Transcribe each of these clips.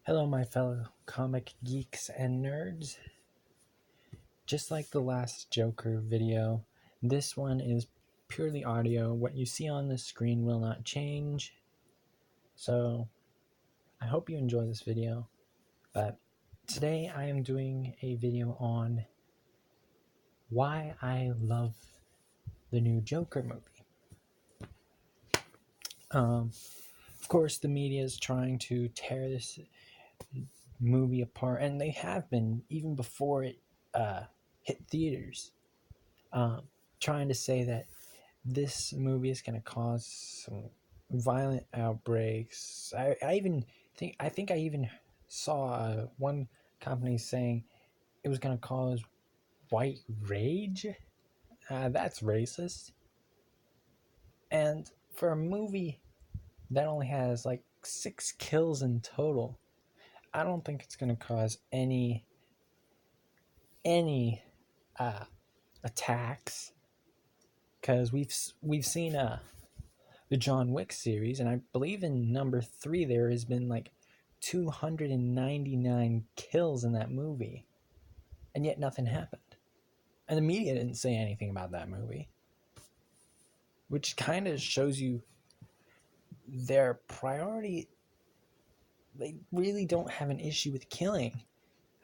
Hello, my fellow comic geeks and nerds. Just like the last Joker video, this one is purely audio. What you see on the screen will not change. So, I hope you enjoy this video. But today I am doing a video on why I love the new Joker movie. Of course, the media is trying to tear this movie apart, and they have been even before it hit theaters, trying to say that this movie is going to cause some violent outbreaks. I think I even saw one company saying it was going to cause white rage. That's racist. And for a movie that only has like 6 kills in total, I don't think it's going to cause any attacks, because we've seen the John Wick series, and I believe in number 3 there has been like 299 kills in that movie, and yet nothing happened. And the media didn't say anything about that movie, which kind of shows you their priority. They really don't have an issue with killing.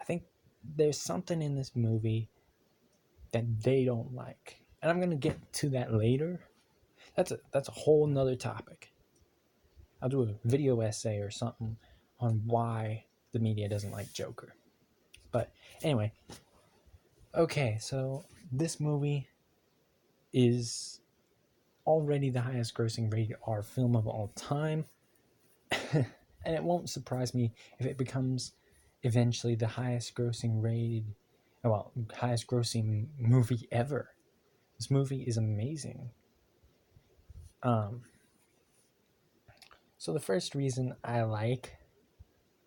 I think there's something in this movie that they don't like, and I'm gonna get to that later. That's a whole nother topic. I'll do a video essay or something on why the media doesn't like Joker. But anyway, okay, so this movie is already the highest grossing rated R film of all time. And it won't surprise me if it becomes eventually the highest grossing movie ever. This movie is amazing. So the first reason I like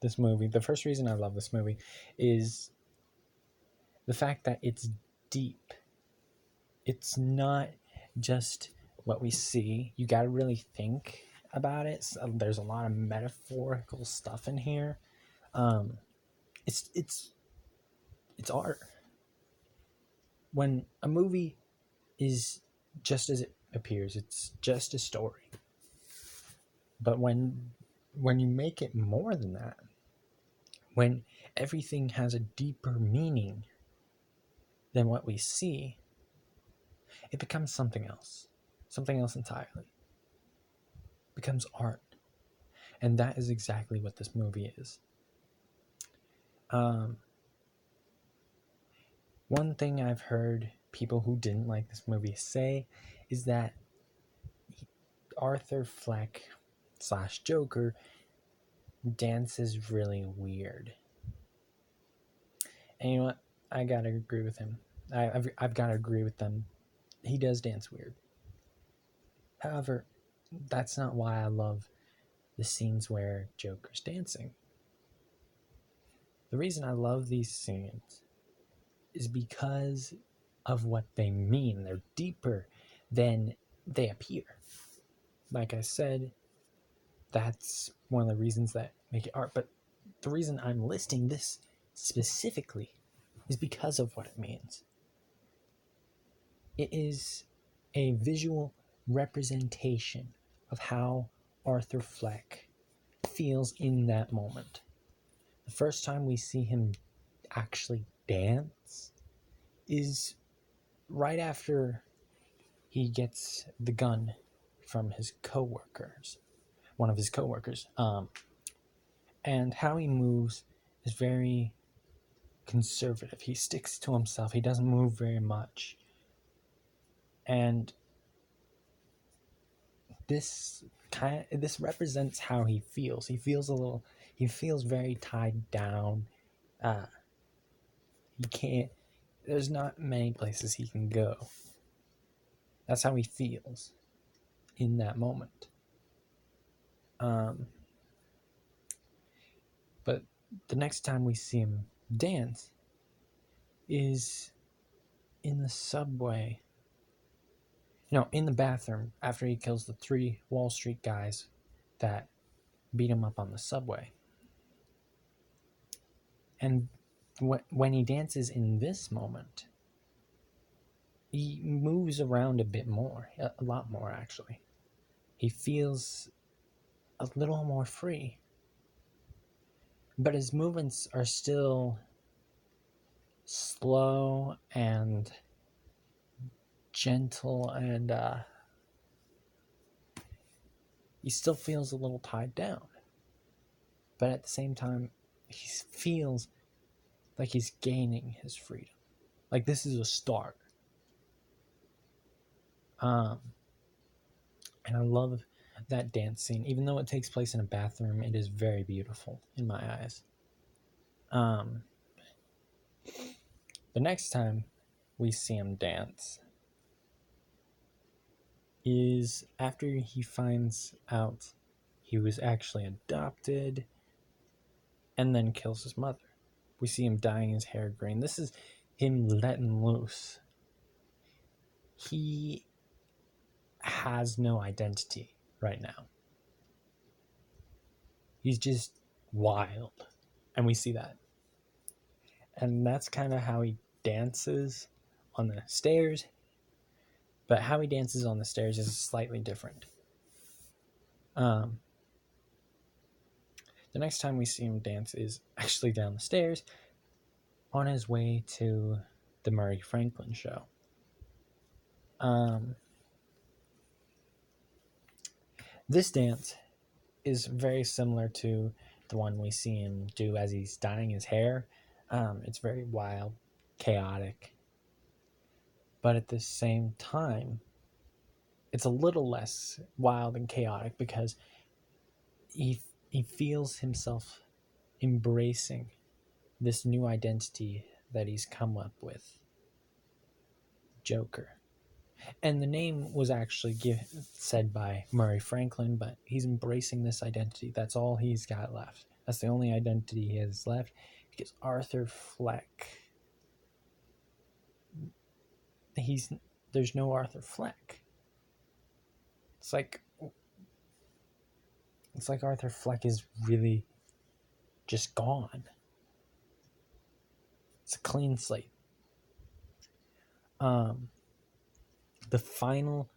this movie, the first reason I love this movie, is the fact that it's deep. It's not just what we see. You gotta really think about it. So there's a lot of metaphorical stuff in here. It's art. When a movie is just as it appears, it's just a story. But when you make it more than that, when everything has a deeper meaning than what we see, it becomes something else entirely. It becomes art. And that is exactly what this movie is. One thing I've heard people who didn't like this movie say is that Arthur Fleck / Joker dances really weird. And you know what? I gotta agree with him. I've gotta agree with them. He does dance weird. However, that's not why I love the scenes where Joker's dancing. The reason I love these scenes is because of what they mean. They're deeper than they appear. Like I said, that's one of the reasons that make it art. But the reason I'm listing this specifically is because of what it means. It is a visual representation of how Arthur Fleck feels in that moment. The first time we see him actually dance is right after he gets the gun from his coworkers, one of his coworkers. And how he moves is very conservative. He sticks to himself. He doesn't move very much. And this represents how he feels. He feels very tied down. There's not many places he can go. That's how he feels in that moment. But the next time we see him dance is in the subway. No, in the bathroom after he kills the 3 Wall Street guys that beat him up on the subway. And when he dances in this moment, he moves around a bit more, a lot more actually. He feels a little more free, but his movements are still slow and gentle, and he still feels a little tied down. But at the same time, he feels like he's gaining his freedom. Like this is a start. And I love that dance scene. Even though it takes place in a bathroom, it is very beautiful in my eyes. The next time we see him dance is after he finds out he was actually adopted and then kills his mother. We see him dyeing his hair green. This is him letting loose. He has no identity right now. He's just wild. And we see that. And that's kind of how he dances on the stairs. But how he dances on the stairs is slightly different. The next time we see him dance is actually down the stairs on his way to the Murray Franklin show. This dance is very similar to the one we see him do as he's dyeing his hair. It's very wild, chaotic, but at the same time, it's a little less wild and chaotic because he feels himself embracing this new identity that he's come up with, Joker. And the name was actually said by Murray Franklin, but he's embracing this identity. That's all he's got left. That's the only identity he has left, because Arthur Fleck, there's no Arthur Fleck. It's like Arthur Fleck is really just gone. It's a clean slate. The final,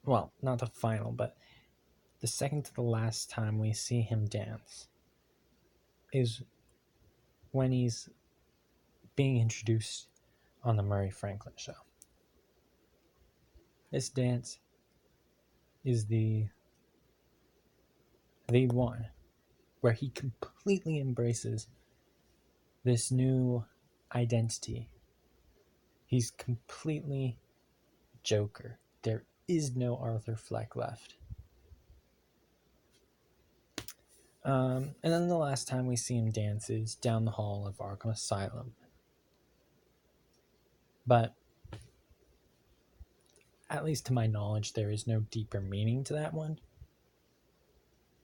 well, not the final, but the second to the last time we see him dance is when he's being introduced on the Murray Franklin show. This dance is the one where he completely embraces this new identity. He's completely Joker. There is no Arthur Fleck left. And then the last time we see him dance is down the hall of Arkham Asylum. But at least to my knowledge, there is no deeper meaning to that one.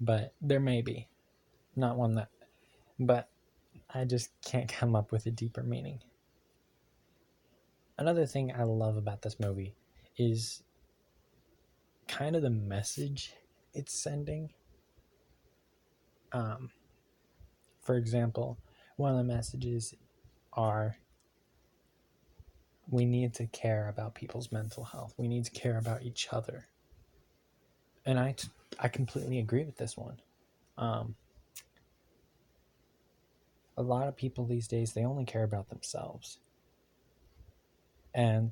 But there may be. Not one that... But I just can't come up with a deeper meaning. Another thing I love about this movie is kind of the message it's sending. For example, one of the messages are we need to care about people's mental health. We need to care about each other. And I completely agree with this one. A lot of people these days, they only care about themselves. And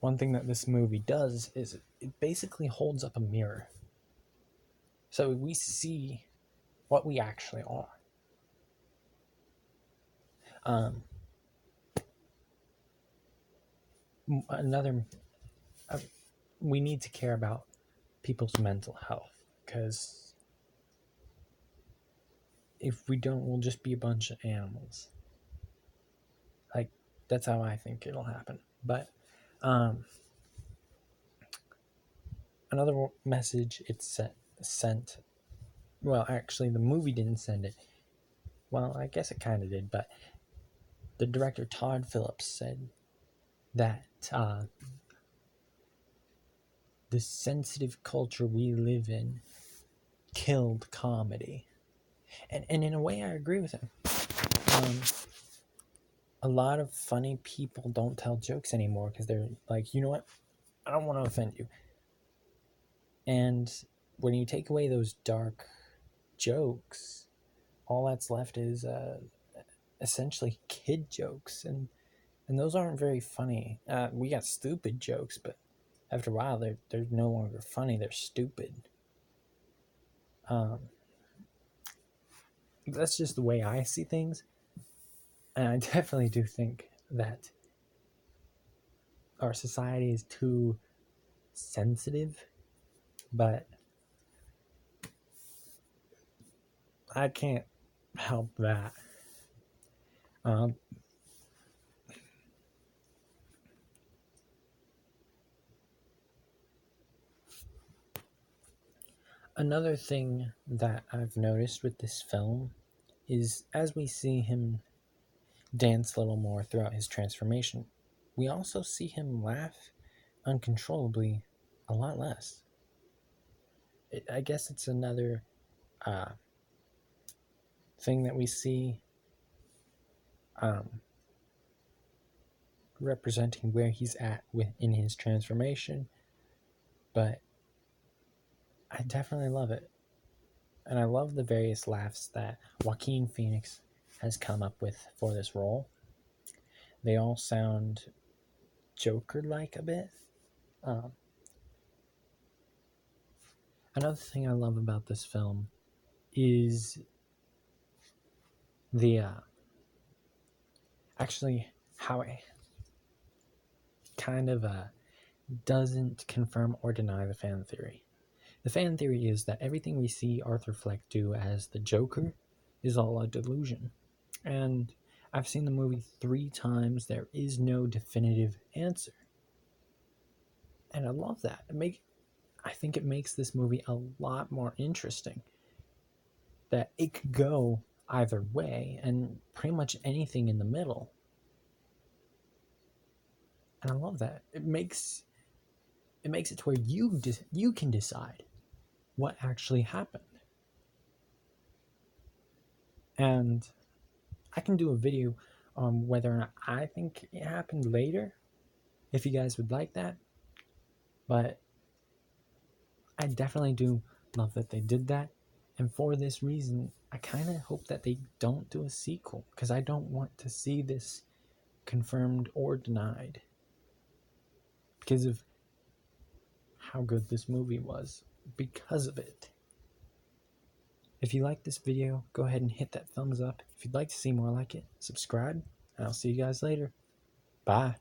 one thing that this movie does is it basically holds up a mirror. So we see what we actually are. We need to care about people's mental health, because if we don't, we'll just be a bunch of animals. Like, that's how I think it'll happen. But another message it's sent, well, actually the movie didn't send it. Well, I guess it kind of did, but the director Todd Phillips said that the sensitive culture we live in killed comedy. And in a way, I agree with him. a lot of funny people don't tell jokes anymore because they're like, you know what? I don't want to offend you. And when you take away those dark jokes, all that's left is essentially kid jokes, and those aren't very funny. We got stupid jokes, but after a while, they're no longer funny. They're stupid. That's just the way I see things, and I definitely do think that our society is too sensitive, but I can't help that. Another thing that I've noticed with this film is as we see him dance a little more throughout his transformation, we also see him laugh uncontrollably a lot less. I guess it's another thing that we see representing where he's at in his transformation, but I definitely love it. And I love the various laughs that Joaquin Phoenix has come up with for this role. They all sound Joker-like a bit. Another thing I love about this film is the actually how it kind of doesn't confirm or deny the fan theory. The fan theory is that everything we see Arthur Fleck do as the Joker is all a delusion. And I've seen the movie 3 times. There is no definitive answer. And I love that. I think it makes this movie a lot more interesting. That it could go either way and pretty much anything in the middle. And I love that. It makes it to where you can decide what actually happened. And I can do a video on whether or not I think it happened later, if you guys would like that. But I definitely do love that they did that. And for this reason, I kind of hope that they don't do a sequel, because I don't want to see this confirmed or denied because of how good this movie was because of it. If you like this video, go ahead and hit that thumbs up. If you'd like to see more like it, subscribe, and I'll see you guys later. Bye.